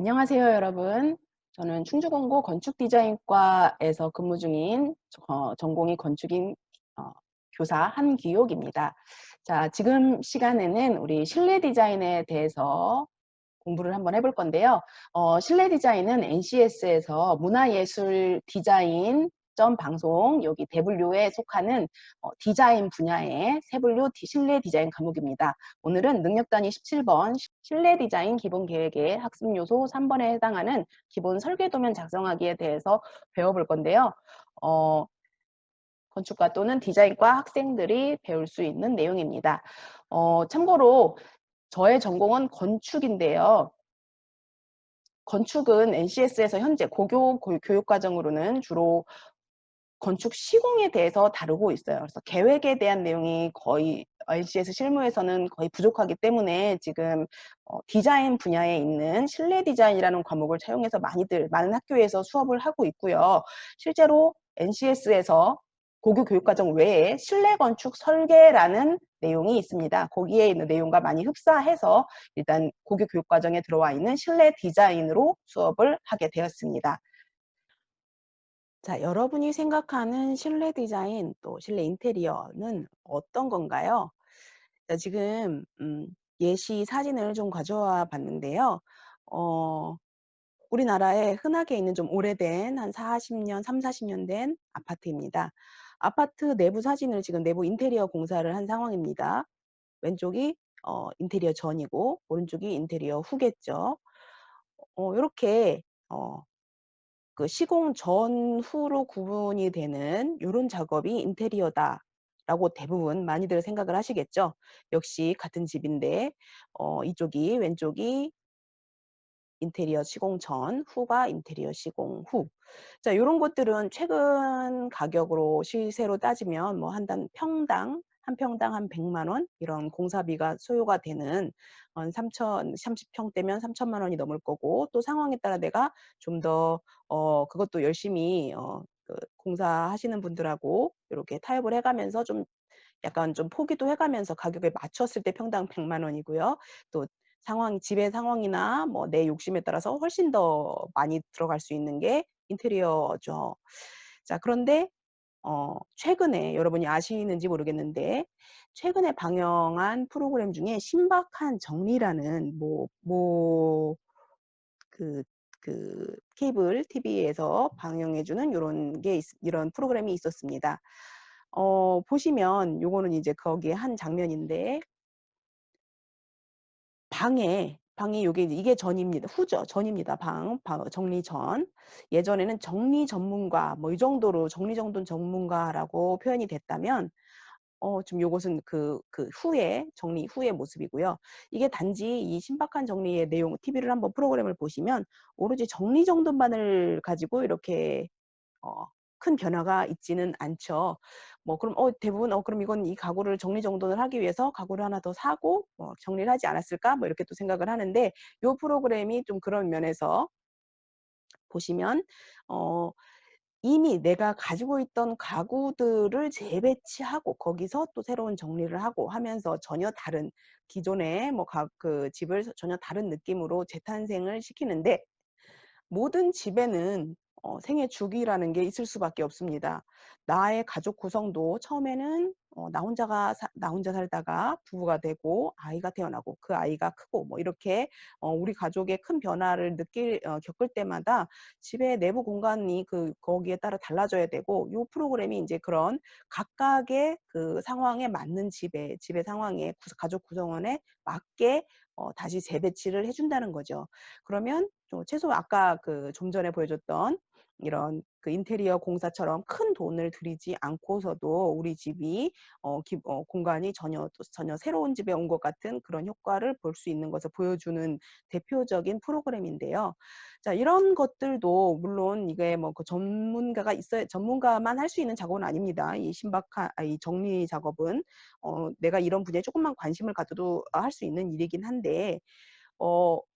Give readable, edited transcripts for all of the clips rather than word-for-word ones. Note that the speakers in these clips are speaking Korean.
안녕하세요, 여러분. 저는 충주공고 건축디자인과에서 근무 중인 전공이 건축인 어, 교사 한기옥입니다. 자, 지금 시간에는 우리 실내 디자인에 대해서 공부를 한번 해볼 건데요. 실내 디자인은 NCS에서 문화예술 디자인 점 방송 여기 대분류에 속하는 디자인 분야의 세분류 실내 디자인 과목입니다. 오늘은 능력단위 17번 실내 디자인 기본 계획의 학습 요소 3번에 해당하는 기본 설계 도면 작성하기에 대해서 배워볼 건데요. 건축과 또는 디자인과 학생들이 배울 수 있는 내용입니다. 참고로 저의 전공은 건축인데요. 건축은 NCS에서 현재 고교 교육과정으로는 주로 건축 시공에 대해서 다루고 있어요. 그래서 계획에 대한 내용이 거의 NCS 실무에서는 거의 부족하기 때문에 지금 디자인 분야에 있는 실내 디자인이라는 과목을 차용해서 많은 학교에서 수업을 하고 있고요. 실제로 NCS에서 고교 교육과정 외에 실내 건축 설계라는 내용이 있습니다. 거기에 있는 내용과 많이 흡사해서 일단 고교 교육과정에 들어와 있는 실내 디자인으로 수업을 하게 되었습니다. 자, 여러분이 생각하는 실내 디자인 또 실내 인테리어는 어떤 건가요? 자, 지금 예시 사진을 좀 가져와 봤는데요. 어, 우리나라에 흔하게 있는 좀 오래된 한 40년, 3, 40년 된 아파트입니다. 아파트 내부 사진을 지금 내부 인테리어 공사를 한 상황입니다. 왼쪽이 인테리어 전이고 오른쪽이 인테리어 후겠죠. 요렇게 그 시공 전후로 구분이 되는 요런 작업이 인테리어다라고 대부분 많이들 생각을 하시겠죠. 역시 같은 집인데 이쪽이 왼쪽이 인테리어 시공 전, 후가 인테리어 시공 후. 자, 요런 것들은 최근 가격으로 시세로 따지면 뭐 한 평당 한 100만 원 이런 공사비가 소요가 되는 한 30평대면 3천만 원이 넘을 거고 또 상황에 따라 내가 좀 더 그것도 열심히 공사하시는 분들하고 요렇게 타협을 해 가면서 좀 약간 좀 포기도 해 가면서 가격을 맞췄을 때 평당 100만 원이고요. 또 집의 상황이나 뭐 내 욕심에 따라서 훨씬 더 많이 들어갈 수 있는 게 인테리어죠. 자, 그런데 최근에 여러분이 아시는지 모르겠는데 최근에 방영한 프로그램 중에 신박한 정리라는 그 케이블 TV에서 방영해 주는 이런 프로그램이 있었습니다. 보시면 요거는 이제 거기에 한 장면인데 방이 요게 이게 전입니다. 후죠. 전입니다. 정리 전. 예전에는 정리 전문가 뭐 이 정도로 정리정돈 전문가라고 표현이 됐다면 지금 요것은 정리 후의 모습이고요. 이게 단지 이 신박한 정리의 내용 TV를 한번 프로그램을 보시면 오로지 정리정돈만을 가지고 이렇게 어 큰 변화가 있지는 않죠. 뭐 그럼 대부분 그럼 이건 이 가구를 정리정돈을 하기 위해서 가구를 하나 더 사고 정리를 하지 않았을까?' 뭐 이렇게 또 생각을 하는데 요 프로그램이 좀 그런 면에서 보시면 어 이미 내가 가지고 있던 가구들을 재배치하고 거기서 또 새로운 정리를 하고 하면서 전혀 다른 기존의 집을 전혀 다른 느낌으로 재탄생을 시키는데 모든 집에는 생애 주기라는 게 있을 수밖에 없습니다. 나의 가족 구성도 처음에는 나 혼자 살다가 부부가 되고 아이가 태어나고 그 아이가 크고 뭐 이렇게 우리 가족의 큰 변화를 겪을 때마다 집의 내부 공간이 거기에 따라 달라져야 되고 요 프로그램이 인제 그런 각각의 그 상황에 맞는 집의 상황에 가족 구성원에 맞게 다시 재배치를 해 준다는 거죠. 그러면 최소 아까 좀 전에 보여줬던 이런 인테리어 공사처럼 큰 돈을 들이지 않고서도 우리 집이 공간이 전혀 새로운 집에 온 것 같은 그런 효과를 볼 수 있는 것을 보여주는 대표적인 프로그램인데요. 자, 이런 것들도 물론 이게 전문가만 할 수 있는 작업은 아닙니다. 이 정리 작업은 내가 이런 분야에 쪼끔만 관심을 가져도 할 수 있는 일이긴 한데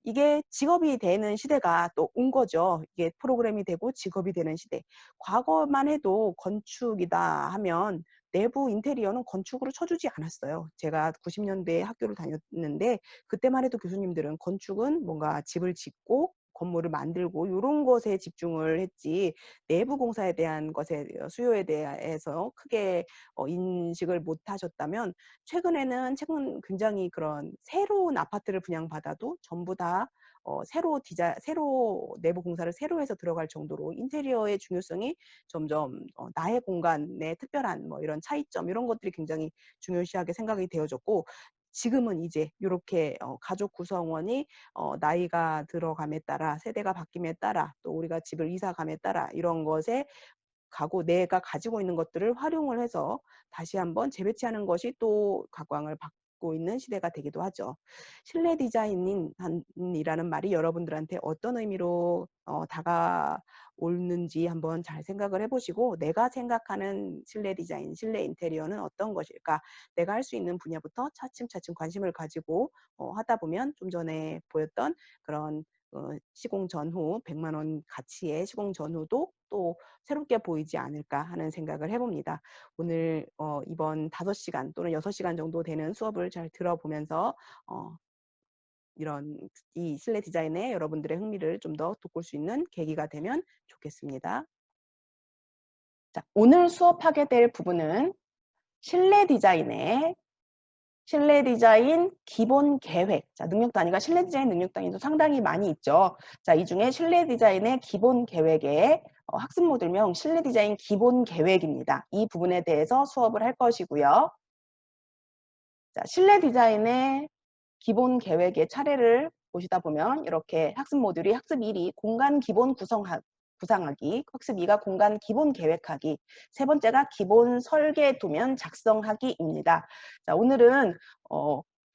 이게 직업이 되는 시대가 또 온 거죠. 이게 프로그램이 되고 직업이 되는 시대. 과거만 해도 건축이다 하면 내부 인테리어는 건축으로 쳐 주지 않았어요. 제가 90 년대에 학교를 다녔는데 그때만 해도 교수님들은 건축은 뭔가 집을 짓고 건물을 만들고 요런 것에 집중을 했지 내부 공사에 대한 것에 수요에 대해서 크게 인식을 못 하셨다면 최근 굉장히 그런 새로운 아파트를 분양받아도 전부 다 새로 내부 공사를 새로 해서 들어갈 정도로 인테리어의 중요성이 점점 나의 공간의 특별한 뭐 이런 차이점 이런 것들이 굉장히 중요시하게 생각이 되어졌고 지금은 이제 요렇게 가족 구성원이 나이가 들어감에 따라 세대가 바뀜에 따라 또 우리가 집을 이사 감에 따라 이런 것에 내가 가지고 있는 것들을 활용을 해서 다시 한번 재배치하는 것이 또 각광을 받고 있는 시대가 되기도 하죠. 실내 디자인이라는 말이 여러분들한테 어떤 의미로 다가오는지 한번 잘 생각을 해보시고 내가 생각하는 실내 디자인, 실내 인테리어는 어떤 것일까? 내가 할 수 있는 분야부터 차츰차츰 관심을 가지고 하다 보면 좀 전에 보였던 그런 시공 전후 100만 원 가치의 시공 전후도 또 새롭게 보이지 않을까 하는 생각을 해봅니다. 오늘 이번 5시간 또는 6시간 정도 되는 수업을 잘 들어보면서 이 실내 디자인에 여러분들의 흥미를 좀 더 돋굴 수 있는 계기가 되면 좋겠습니다. 자, 오늘 수업하게 될 부분은 실내 디자인 기본 계획. 자, 능력 단위가 실내 디자인 능력 단위도 상당히 많이 있죠. 자, 이 중에 실내 디자인의 기본 계획의 학습 모듈명 실내 디자인 기본 계획입니다. 이 부분에 대해서 수업을 할 것이고요. 자, 실내 디자인의 기본 계획의 차례를 보시다 보면 이렇게 학습 모듈이 학습 1이 공간 기본 구상하기, 학습 2가 공간 기본 계획하기, 세 번째가 기본 설계 도면 작성하기입니다. 자, 오늘은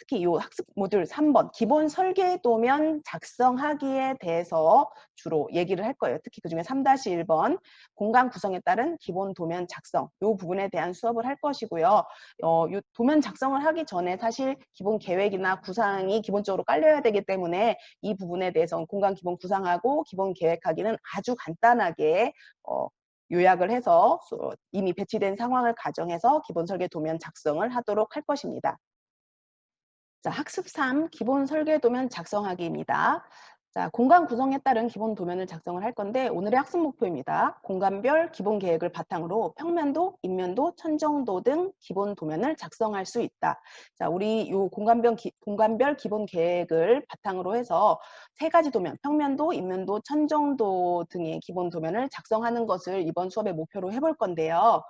특히 이 학습 모듈 3번 기본 설계 도면 작성하기에 대해서 주로 얘기를 할 거예요. 특히 그중에 3-1번 공간 구성에 따른 기본 도면 작성 이 부분에 대한 수업을 할 것이고요. 이 도면 작성을 하기 전에 사실 기본 계획이나 구상이 기본적으로 깔려야 되기 때문에 이 부분에 대해서 공간 기본 구상하고 기본 계획하기는 아주 간단하게 요약을 해서 이미 배치된 상황을 가정해서 기본 설계 도면 작성을 하도록 할 것입니다. 자, 학습 3 기본 설계 도면 작성하기입니다. 자, 공간 구성에 따른 기본 도면을 작성을 할 건데 오늘의 학습 목표입니다. 공간별 기본 계획을 바탕으로 평면도, 인면도, 천정도 등 기본 도면을 작성할 수 있다. 자, 우리 요 공간별 기본 계획을 바탕으로 해서 세 가지 도면, 평면도, 인면도, 천정도 등의 기본 도면을 작성하는 것을 이번 수업의 목표로 해볼 건데요.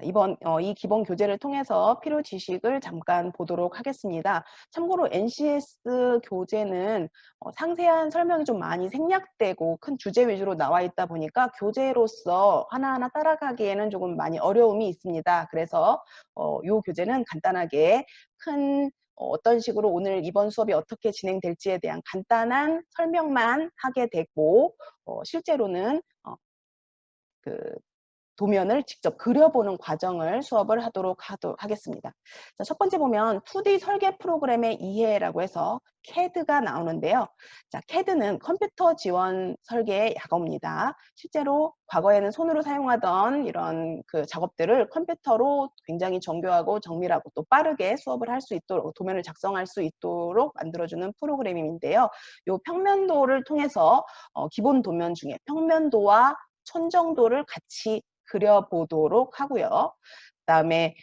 이번 이 기본 교재를 통해서 필요 지식을 잠깐 보도록 하겠습니다. 참고로 NCS 교재는 상세한 설명이 좀 많이 생략되고 큰 주제 위주로 나와 있다 보니까 교재로서 하나하나 따라가기에는 조금 많이 어려움이 있습니다. 그래서 이 교재는 간단하게 어떤 식으로 오늘 이번 수업이 어떻게 진행될지에 대한 간단한 설명만 하게 되고 실제로는 그 도면을 직접 그려보는 과정을 수업을 하도록 하겠습니다. 자, 첫 번째 보면 2D 설계 프로그램의 이해라고 해서 CAD가 나오는데요. 자, CAD는 컴퓨터 지원 설계의 약어입니다. 실제로 과거에는 손으로 사용하던 이런 그 작업들을 컴퓨터로 굉장히 정교하고 정밀하고 또 빠르게 수업을 할 수 있도록 도면을 작성할 수 있도록 만들어주는 프로그램인데요. 이 평면도를 통해서 기본 도면 중에 평면도와 천정도를 같이 그려보도록 하고요. 그다음에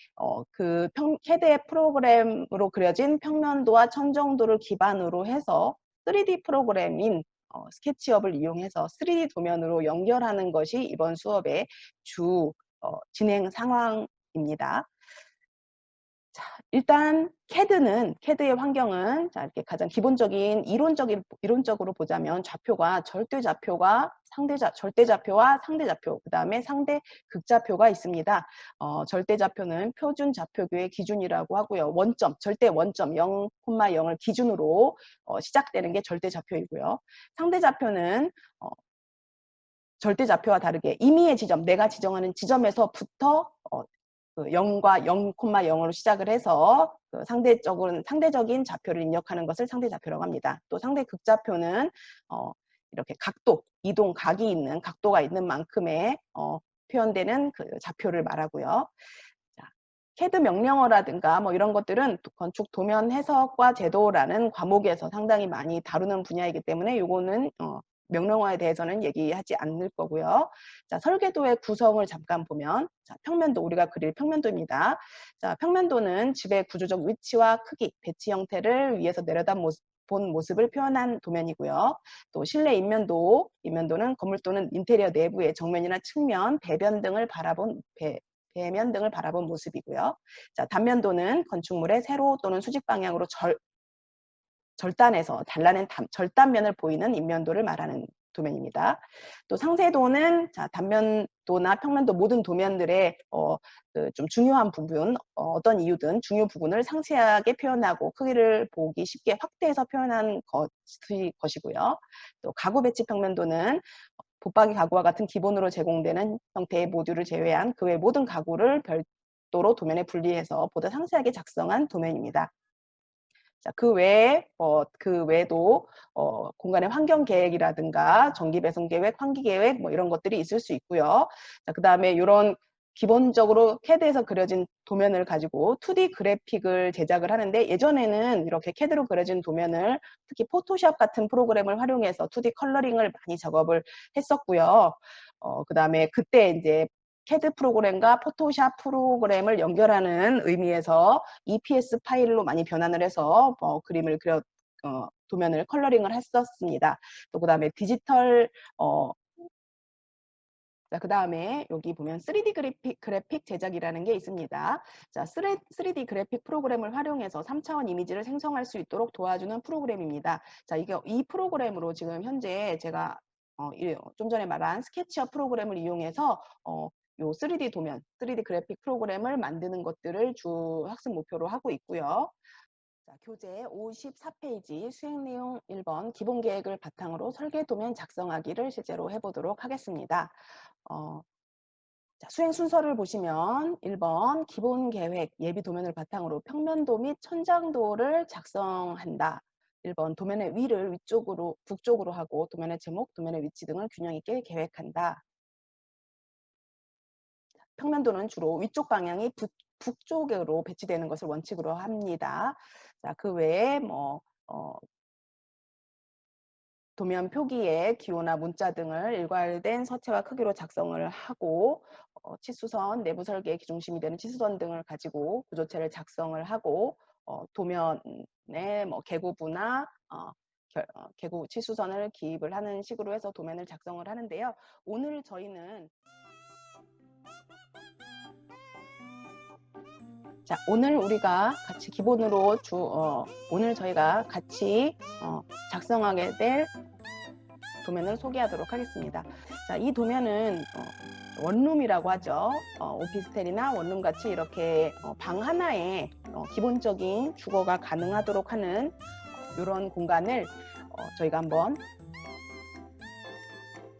CAD의 프로그램으로 그려진 평면도와 천정도를 기반으로 해서 3D 프로그램인 스케치업을 이용해서 3D 도면으로 연결하는 것이 이번 수업의 주 진행 상황입니다. 자, 일단 CAD의 환경은 자, 이렇게 가장 기본적인 이론적으로 보자면 절대 좌표와 상대 좌표, 그다음에 상대 극좌표가 있습니다. 절대 좌표는 표준 좌표교의 기준이라고 하고요. 절대 원점 0,0을 기준으로 시작되는 게 절대 좌표이고요. 상대 좌표는 절대 좌표와 다르게 임의의 지점, 내가 지정하는 지점에서부터 0과 0,0으로 시작을 해서 상대적인 좌표를 입력하는 것을 상대좌표라고 합니다. 또 상대 극좌표는 이렇게 이동 각이 있는 각도가 있는 만큼의 표현되는 그 좌표를 말하고요. 자, CAD 명령어라든가 뭐 이런 것들은 건축 도면 해석과 제도라는 과목에서 상당히 많이 다루는 분야이기 때문에 요거는 명령어에 대해서는 얘기하지 않을 거고요. 자, 설계도의 구성을 잠깐 보면, 자, 평면도, 우리가 그릴 평면도입니다. 자, 평면도는 집의 구조적 위치와 크기, 배치 형태를 위에서 본 모습을 표현한 도면이고요. 또 실내 인면도는 건물 또는 인테리어 내부의 정면이나 측면, 배면 등을 바라본 모습이고요. 자, 단면도는 건축물의 세로 또는 수직 방향으로 절단해서 잘라낸 절단면을 보이는 인면도를 말하는 도면입니다. 또 상세도는 단면도나 평면도 모든 도면들의 좀 중요한 부분, 어떤 이유든 중요 부분을 상세하게 표현하고 크기를 보기 쉽게 확대해서 표현한 것이고요. 또 가구 배치 평면도는 붙박이 가구와 같은 기본으로 제공되는 형태의 모듈을 제외한 그 외 모든 가구를 별도로 도면에 분리해서 보다 상세하게 작성한 도면입니다. 자, 그 외에도 공간의 환경 계획이라든가 전기 배송 계획, 환기 계획 뭐 이런 것들이 있을 수 있고요. 자, 그다음에 이런 기본적으로 CAD에서 그려진 도면을 가지고 2D 그래픽을 제작을 하는데, 예전에는 이렇게 CAD로 그려진 도면을 특히 포토샵 같은 프로그램을 활용해서 2D 컬러링을 많이 작업을 했었고요. 그다음에 그때 이제 CAD 프로그램과 포토샵 프로그램을 연결하는 의미에서 EPS 파일로 많이 변환을 해서 도면을 컬러링을 했었습니다. 또 그다음에 자, 그 다음에 여기 보면 3D 그래픽 제작이라는 게 있습니다. 자, 3D 그래픽 프로그램을 활용해서 3차원 이미지를 생성할 수 있도록 도와주는 프로그램입니다. 자, 이 프로그램으로 지금 현재 제가 좀 전에 말한 스케치업 프로그램을 이용해서 요 3D 그래픽 프로그램을 만드는 것들을 주 학습 목표로 하고 있고요. 자, 교재 54페이지 수행 내용 1번 기본 계획을 바탕으로 설계 도면 작성하기를 실제로 해보도록 하겠습니다. 자, 수행 순서를 보시면 1번 기본 계획 예비 도면을 바탕으로 평면도 및 천장도를 작성한다. 1번 도면의 위를 북쪽으로 하고 도면의 제목, 도면의 위치 등을 균형 있게 계획한다. 평면도는 주로 위쪽 방향이 북쪽으로 배치되는 것을 원칙으로 합니다. 자, 그 외에 도면 표기에 기호나 문자 등을 일괄된 서체와 크기로 작성을 하고, 치수선, 내부 설계의 기중심이 되는 치수선 등을 가지고 구조체를 작성을 하고, 도면에 개구부나 개구 치수선을 기입을 하는 식으로 해서 도면을 작성을 하는데요. 오늘 저희는 우리가 같이 기본으로 오늘 저희가 같이 작성하게 될 도면을 소개하도록 하겠습니다. 자, 이 도면은 원룸이라고 하죠. 오피스텔이나 원룸 같이 이렇게 방 하나에 기본적인 주거가 가능하도록 하는 이런 공간을 저희가 한번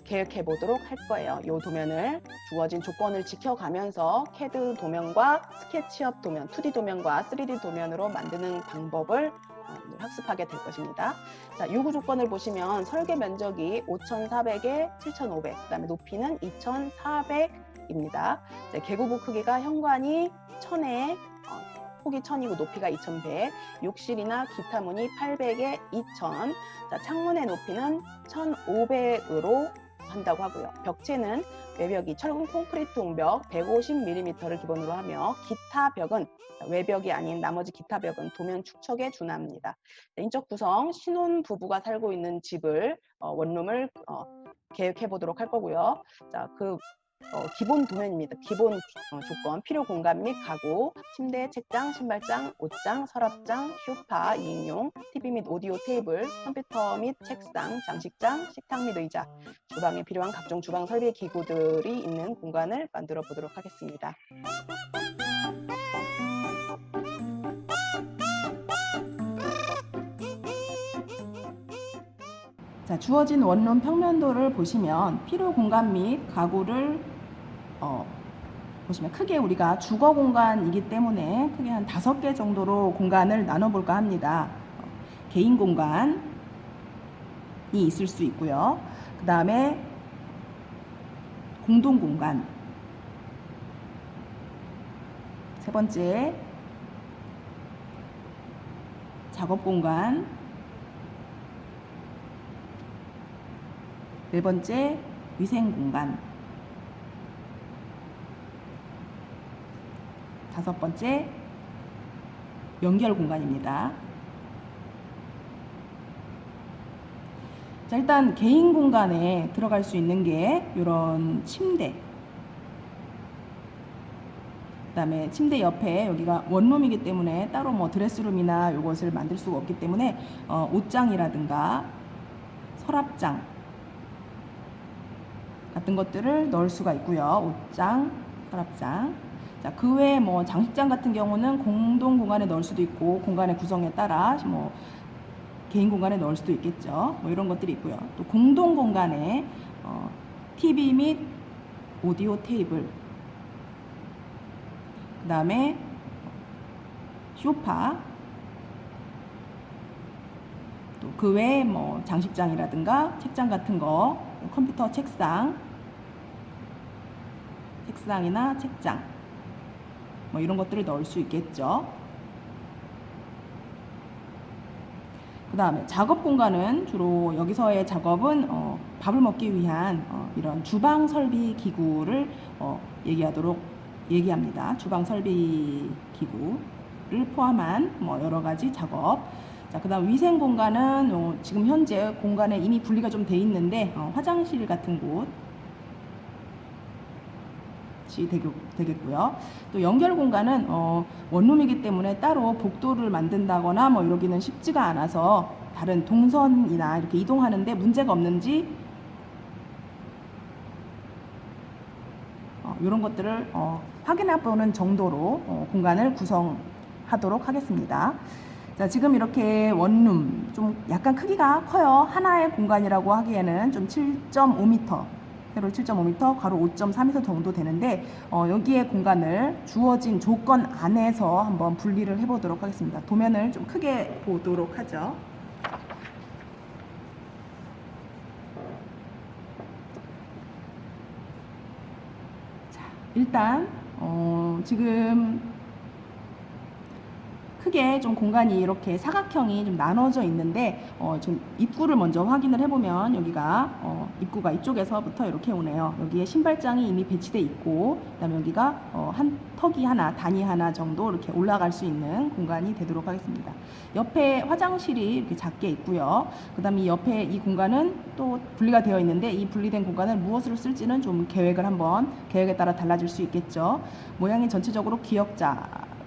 계획해 보도록 할 거예요. 이 도면을 주어진 조건을 지켜가면서 CAD 도면과 스케치업 도면, 2D 도면과 3D 도면으로 만드는 방법을 학습하게 될 것입니다. 자, 요구 조건을 보시면 설계 면적이 5,400에 7,500, 그다음에 높이는 2,400입니다. 개구부 크기가 현관이 1,000에 폭이 1,000이고 높이가 2,100, 욕실이나 기타 문이 800에 2,000, 자, 창문의 높이는 1,500으로 한다고 하고요. 벽체는 외벽이 철근 콘크리트 웅벽 150mm를 기본으로 하며 기타 벽은 외벽이 아닌 나머지 기타 벽은 도면 축척에 준합니다. 인적 구성, 신혼 부부가 살고 있는 집을 원룸을 계획해 보도록 할 거고요. 자, 기본 도면입니다. 기본 조건, 필요 공간 및 가구, 침대, 책장, 신발장, 옷장, 서랍장, 쇼파, 2인용, TV 및 오디오 테이블, 컴퓨터 및 책상, 장식장, 식탁 및 의자, 주방에 필요한 각종 주방 설비 기구들이 있는 공간을 만들어 보도록 하겠습니다. 자, 주어진 원룸 평면도를 보시면 필요 공간 및 가구를 보시면 크게 우리가 주거 공간이기 때문에 크게 한 5개 정도로 공간을 나눠볼까 합니다. 개인 공간이 있을 수 있고요. 그 다음에 공동 공간, 세 번째 작업 공간, 네 번째 위생 공간, 다섯 번째 연결 공간입니다. 자, 일단 개인 공간에 들어갈 수 있는 게 이런 침대, 그 다음에 침대 옆에 여기가 원룸이기 때문에 따로 뭐 드레스룸이나 이것을 만들 수가 없기 때문에 옷장이라든가 서랍장 같은 것들을 넣을 수가 있고요. 옷장, 서랍장. 자, 그 외에 뭐 장식장 같은 경우는 공동 공간에 넣을 수도 있고 공간의 구성에 따라 뭐 개인 공간에 넣을 수도 있겠죠. 뭐 이런 것들이 있고요. 또 공동 공간에 TV 및 오디오 테이블, 그 다음에 소파, 또 그 외에 뭐 장식장이라든가 책장 같은 거, 컴퓨터 책상이나 책장, 뭐 이런 것들을 넣을 수 있겠죠. 그 다음에 작업 공간은 주로 여기서의 작업은 밥을 먹기 위한 이런 주방 설비 기구를 얘기합니다. 주방 설비 기구를 포함한 뭐 여러 가지 작업. 자, 그 다음 위생 공간은 지금 현재 공간에 이미 분리가 좀 돼 있는데 화장실 같은 곳 되겠고요. 또 연결 공간은 원룸이기 때문에 따로 복도를 만든다거나 뭐 이러기는 쉽지가 않아서 다른 동선이나 이렇게 이동하는데 문제가 없는지 이런 것들을 확인해 보는 정도로 공간을 구성하도록 하겠습니다. 자, 지금 이렇게 원룸 좀 약간 크기가 커요. 하나의 공간이라고 하기에는 좀 7.5m, 세로 7.5m, 가로 5.3m 정도 되는데 여기에 공간을 주어진 조건 안에서 한번 분리를 해보도록 하겠습니다. 도면을 좀 크게 보도록 하죠. 자, 일단 지금 크게 좀 공간이 이렇게 사각형이 좀 나눠져 있는데 지금 입구를 먼저 확인을 해보면 여기가 입구가 이쪽에서부터 이렇게 오네요. 여기에 신발장이 이미 배치돼 있고 그다음에 여기가 한 턱이 하나, 단위 하나 정도 이렇게 올라갈 수 있는 공간이 되도록 하겠습니다. 옆에 화장실이 이렇게 작게 있고요. 그다음에 이 옆에 이 공간은 또 분리가 되어 있는데 이 분리된 공간을 무엇으로 쓸지는 좀 계획에 따라 달라질 수 있겠죠. 모양이 전체적으로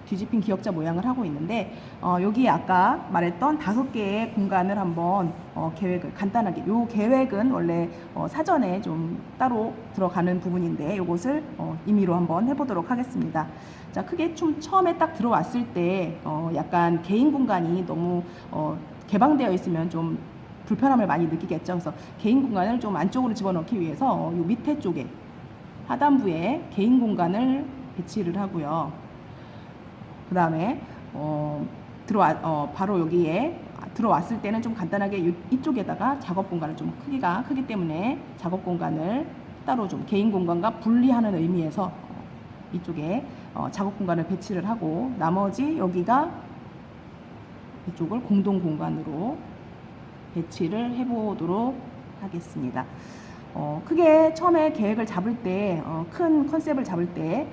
뒤집힌 기역자 모양을 하고 있는데 여기 아까 말했던 5개의 공간을 한번 계획을 간단하게, 요 계획은 원래 사전에 좀 따로 들어가는 부분인데 요것을 임의로 한번 해보도록 하겠습니다. 자, 크게 좀 처음에 딱 들어왔을 때 약간 개인 공간이 너무 개방되어 있으면 좀 불편함을 많이 느끼겠죠. 그래서 개인 공간을 좀 안쪽으로 집어넣기 위해서 요 밑에 쪽에 하단부에 개인 공간을 배치를 하고요. 그 다음에 바로 여기에 들어왔을 때는 좀 간단하게 이쪽에다가 작업 공간을 좀 크기가 크기 때문에 작업 공간을 따로 좀 개인 공간과 분리하는 의미에서 이쪽에 작업 공간을 배치를 하고 나머지 여기가 이쪽을 공동 공간으로 배치를 해보도록 하겠습니다. 크게 처음에 계획을 잡을 때, 큰 컨셉을 잡을 때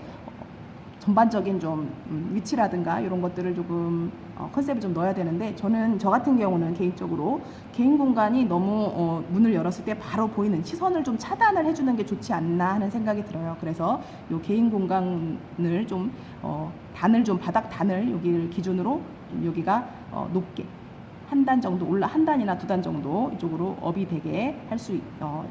전반적인 좀 위치라든가 이런 것들을 조금 컨셉을 좀 넣어야 되는데 저 같은 경우는 개인적으로 개인 공간이 너무 문을 열었을 때 바로 보이는 시선을 좀 차단을 해주는 게 좋지 않나 하는 생각이 들어요. 그래서 요 개인 공간을 좀 바닥 단을 여기를 기준으로 좀 여기가 높게 한 단 정도 한 단이나 두 단 정도 이쪽으로 업이 되게 할 수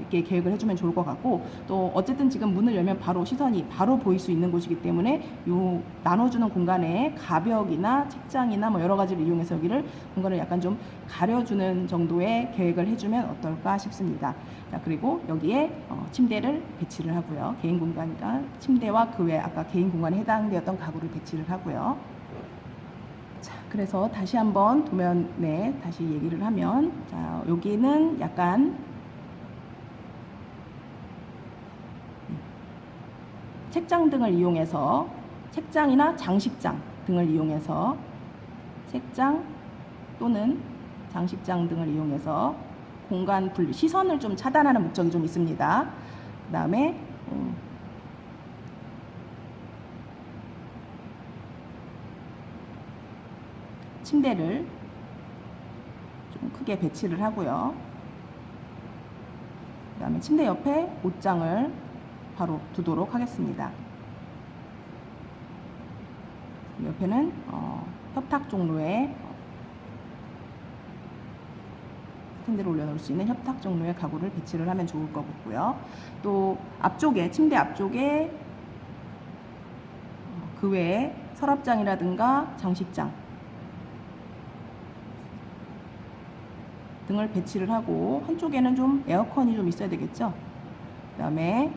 있게 계획을 해주면 좋을 것 같고, 또 어쨌든 지금 문을 열면 바로 시선이 바로 보일 수 있는 곳이기 때문에 요 나눠주는 공간에 가벽이나 책장이나 뭐 여러 가지를 이용해서 여기를 공간을 약간 좀 가려주는 정도의 계획을 해주면 어떨까 싶습니다. 자, 그리고 여기에 침대를 배치를 하고요. 개인 공간이니까 침대와 그 외 아까 개인 공간에 해당되었던 가구를 배치를 하고요. 자, 그래서 다시 한번 도면에 다시 얘기를 하면, 자, 여기는 약간 책장 등을 이용해서, 책장이나 장식장 등을 이용해서, 책장 또는 장식장 등을 이용해서 공간 분리, 시선을 좀 차단하는 목적이 좀 있습니다. 그 다음에 침대를 좀 크게 배치를 하고요. 그 다음에 침대 옆에 옷장을 바로 두도록 하겠습니다. 옆에는 협탁 종로에 스탠드를 올려놓을 수 있는 협탁 종로의 가구를 배치를 하면 좋을 것 같고요. 또 앞쪽에, 침대 앞쪽에 그 외에 서랍장이라든가 장식장 등을 배치를 하고, 한쪽에는 좀 에어컨이 좀 있어야 되겠죠. 그 다음에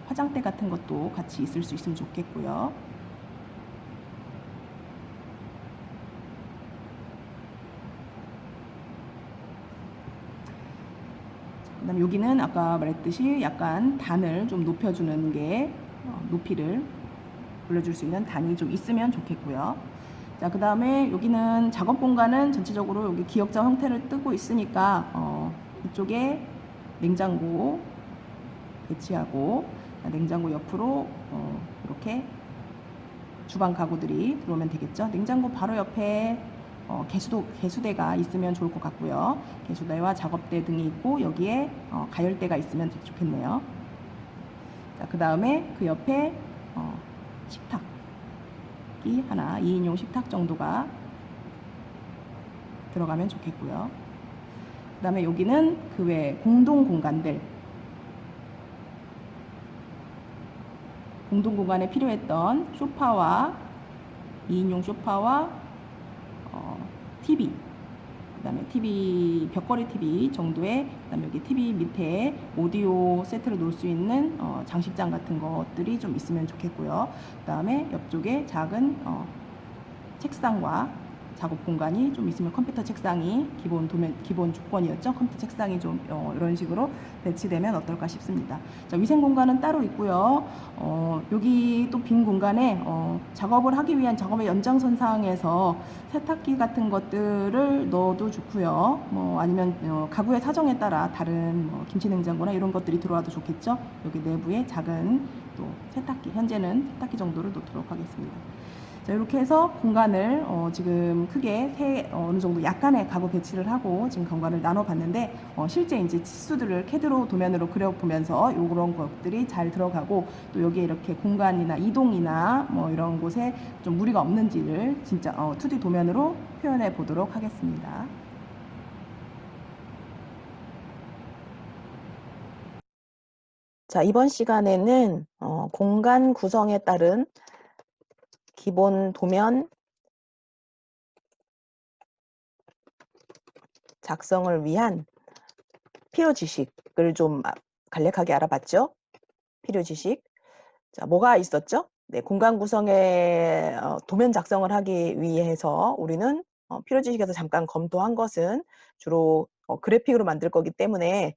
화장대 같은 것도 같이 있을 수 있으면 좋겠고요. 그 다음에 여기는 아까 말했듯이 약간 단을 좀 높여주는 게 높이를 올려줄 수 있는 단이 좀 있으면 좋겠고요. 자, 그 다음에 여기는 작업 공간은 전체적으로 여기 기역자 형태를 띠고 있으니까 이쪽에 냉장고 배치하고, 냉장고 옆으로 이렇게 주방 가구들이 들어오면 되겠죠. 냉장고 바로 옆에 개수대가 있으면 좋을 것 같고요. 개수대와 작업대 등이 있고 여기에 가열대가 있으면 되게 좋겠네요. 자, 그 다음에 그 옆에 식탁이 하나, 2인용 식탁 정도가 들어가면 좋겠고요. 그 다음에 여기는 그 외 공동 공간들, 공동 공간에 필요했던 소파와 2인용 소파와 TV, 그 다음에 TV, 벽걸이 TV 정도의, 그 다음에 여기 TV 밑에 오디오 세트를 놓을 수 있는 장식장 같은 것들이 좀 있으면 좋겠고요. 그 다음에 옆쪽에 작은 책상과 작업 공간이 좀 있으면, 컴퓨터 책상이 기본 조건이었죠. 컴퓨터 책상이 좀 이런 식으로 배치되면 어떨까 싶습니다. 자, 위생 공간은 따로 있고요. 여기 또 빈 공간에 작업을 하기 위한 작업의 연장선상에서 세탁기 같은 것들을 넣어도 좋고요. 뭐 아니면 가구의 사정에 따라 다른 김치 냉장고나 이런 것들이 들어와도 좋겠죠. 여기 내부에 작은 또 세탁기, 현재는 세탁기 정도를 놓도록 하겠습니다. 자, 이렇게 해서 공간을 지금 크게 어느 정도 약간의 가구 배치를 하고 지금 공간을 나눠봤는데, 실제 이제 치수들을 CAD로 도면으로 그려보면서 요런 것들이 잘 들어가고, 또 여기에 이렇게 공간이나 이동이나 뭐 이런 곳에 좀 무리가 없는지를 진짜 2D 도면으로 표현해 보도록 하겠습니다. 자, 이번 시간에는 공간 구성에 따른 기본 도면 작성을 위한 필요 지식을 좀 간략하게 알아봤죠. 필요 지식. 자, 뭐가 있었죠? 네, 공간 구성에 도면 작성을 하기 위해서 우리는 필요 지식에서 잠깐 검토한 것은 주로 그래픽으로 만들 거기 때문에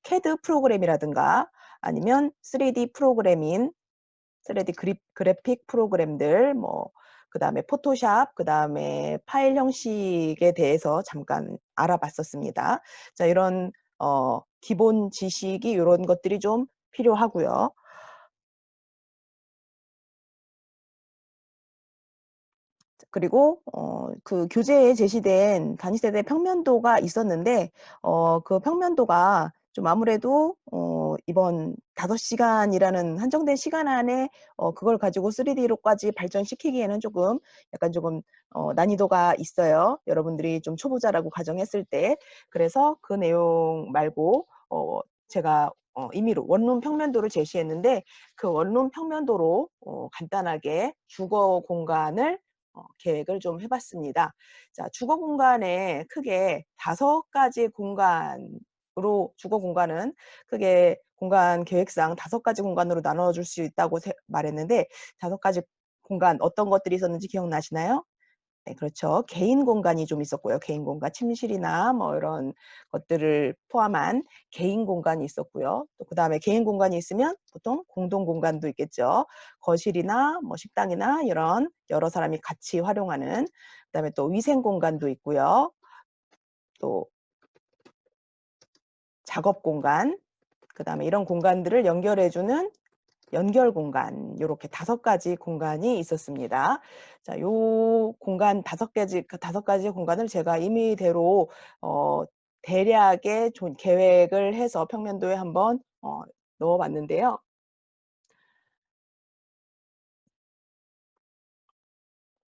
CAD 프로그램이라든가 아니면 3D 프로그램인 3D 그래픽 프로그램들, 뭐 그다음에 포토샵, 그다음에 파일 형식에 대해서 잠깐 알아봤었습니다. 자, 이런 기본 지식이 이런 것들이 좀 필요하고요. 그리고 그 교재에 제시된 단위세대 평면도가 있었는데 그 평면도가 좀 아무래도 이번 5시간이라는 한정된 시간 안에 그걸 가지고 3D로까지 발전시키기에는 조금 약간 조금 난이도가 있어요. 여러분들이 좀 초보자라고 가정했을 때. 그래서 그 내용 말고 제가 임의로 원룸 평면도를 제시했는데 그 원룸 평면도로 간단하게 주거 공간을 계획을 좀 해 봤습니다. 자, 주거 공간에 크게 5가지 공간으로 주거 공간은 크게 공간 계획상 5가지 공간으로 나눠 줄 수 있다고 말했는데 5가지 공간 어떤 것들이 있었는지 기억나시나요? 네, 그렇죠. 개인 공간이 좀 있었고요. 개인 공간, 침실이나 뭐 이런 것들을 포함한 개인 공간이 있었고요. 또 그다음에 개인 공간이 있으면 보통 공동 공간도 있겠죠. 거실이나 뭐 식당이나 이런 여러 사람이 같이 활용하는, 그다음에 또 위생 공간도 있고요. 또 작업 공간, 그다음에 이런 공간들을 연결해 주는 연결 공간, 요렇게 5가지 공간이 있었습니다. 자, 요 공간 5가지 그 5가지의 공간을 제가 임의대로 어 대략의 계획을 해서 평면도에 한번 넣어 봤는데요.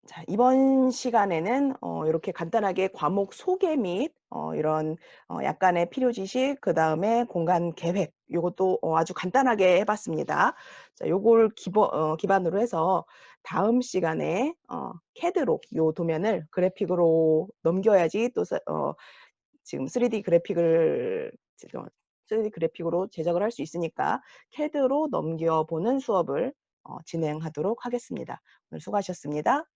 자, 이번 시간에는 이렇게 간단하게 과목 소개 및 이런 약간의 필요 지식, 그다음에 공간 계획, 요것도 아주 간단하게 해 봤습니다. 자, 요걸 기반으로 해서 다음 시간에 CAD로 요 도면을 그래픽으로 넘겨야지 또 지금 3D 그래픽을 3D 그래픽으로 제작을 할 수 있으니까 CAD로 넘겨보는 수업을 진행하도록 하겠습니다. 오늘 수고하셨습니다.